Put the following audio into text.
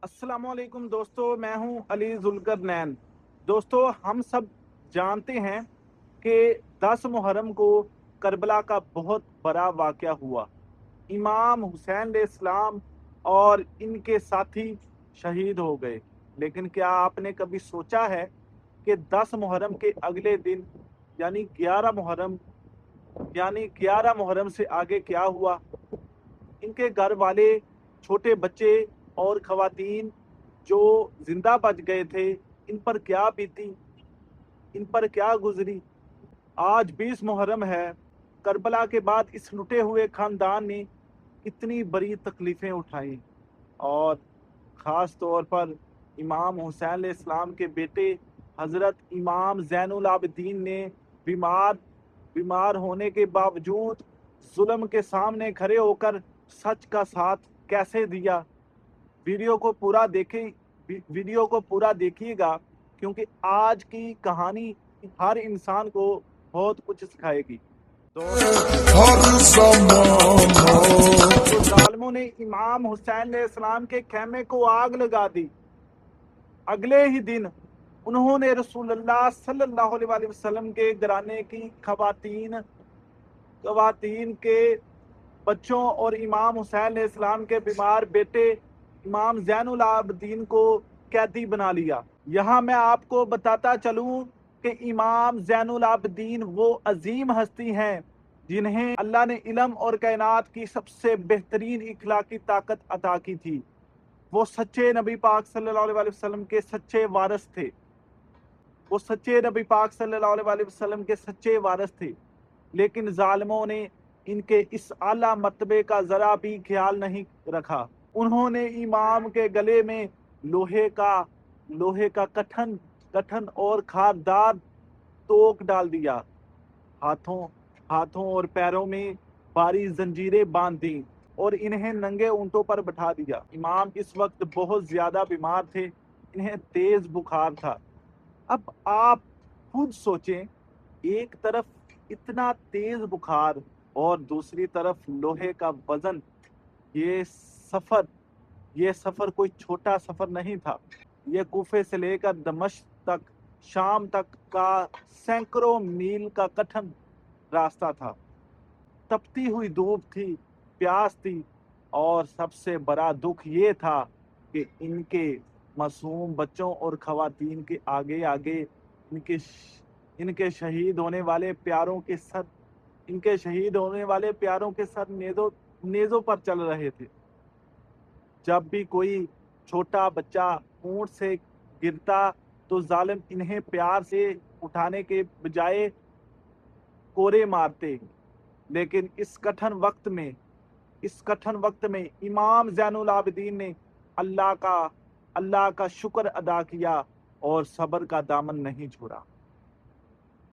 अस्सलाम वालेकुम दोस्तों, मैं हूं अली जुल्करनैन। दोस्तों, हम सब जानते हैं कि 10 मुहर्रम को करबला का बहुत बड़ा वाक़या हुआ। इमाम हुसैन अलैहिस्सलाम और इनके साथी शहीद हो गए। लेकिन क्या आपने कभी सोचा है कि 10 मुहर्रम के अगले दिन यानी 11 मुहर्रम यानी 11 मुहर्रम से आगे क्या हुआ? इनके घर वाले, छोटे बच्चे और खवातीन जो जिंदा बच गए थे, इन पर क्या बीती, इन पर क्या गुजरी। आज 20 मुहर्रम है। करबला के बाद इस लुटे हुए खानदान ने कितनी बड़ी तकलीफें उठाई, और ख़ास तौर पर इमाम हुसैन इस्लाम के बेटे हज़रत इमाम ज़ैनुल आबिदीन ने बीमार बीमार होने के बावजूद जुल्म के सामने खड़े होकर सच का साथ कैसे दिया। वीडियो को पूरा देखें, वीडियो को पूरा देखिएगा, क्योंकि आज की कहानी हर इंसान को बहुत कुछ सिखाएगी। तो जालिमों ने इमाम हुसैन अलैहिस्सलाम के खेमे को आग लगा दी। अगले ही दिन उन्होंने रसूलुल्लाह सल्लल्लाहु अलैहि वसल्लम के घराने की खवातीन के बच्चों और इमाम हुसैन अलैहिस्सलाम के बीमार बेटे इमाम ज़ैनुल आबिदीन को कैदी बना लिया। यहाँ मैं आपको बताता चलूँ कि इमाम ज़ैनुल आबिदीन वो अजीम हस्ती हैं जिन्हें अल्लाह ने इल्म और कायनात की सबसे बेहतरीन इखलाकी ताकत अता की थी। वो सच्चे नबी पाक सल्लल्लाहु अलैहि वसल्लम के सच्चे वारिस थे। वो सच्चे नबी पाक सल्लल्लाहु अलैहि वसल्लम के सच्चे वारिस थे। लेकिन जालिमों ने इनके इस आला मर्तबे का जरा भी ख्याल नहीं रखा। उन्होंने इमाम के गले में लोहे का लोहे का कठन कठन और खारदार तोक डाल दिया। हाथों हाथों और पैरों में भारी जंजीरें बांध दी और इन्हें नंगे ऊंटों पर बैठा दिया। इमाम इस वक्त बहुत ज्यादा बीमार थे, इन्हें तेज बुखार था। अब आप खुद सोचें, एक तरफ इतना तेज बुखार और दूसरी तरफ लोहे का वजन। ये सफर ये सफर कोई छोटा सफर नहीं था। ये कूफे से लेकर दमिश्क तक, शाम तक का सैकड़ों मील का कठिन रास्ता था। तपती हुई धूप थी, प्यास थी, और सबसे बड़ा दुख ये था कि इनके मासूम बच्चों और खवातीन के आगे आगे इनके इनके शहीद होने वाले प्यारों के सर इनके शहीद होने वाले प्यारों के सर नेज़ों पर चल रहे थे। जब भी कोई छोटा बच्चा ऊंट से गिरता तो जालिम इन्हें प्यार से उठाने के बजाय कोरे मारते। लेकिन इस कठिन वक्त में इमाम ज़ैनुल आबिदीन ने अल्लाह का शुक्र अदा किया और सब्र का दामन नहीं छोड़ा।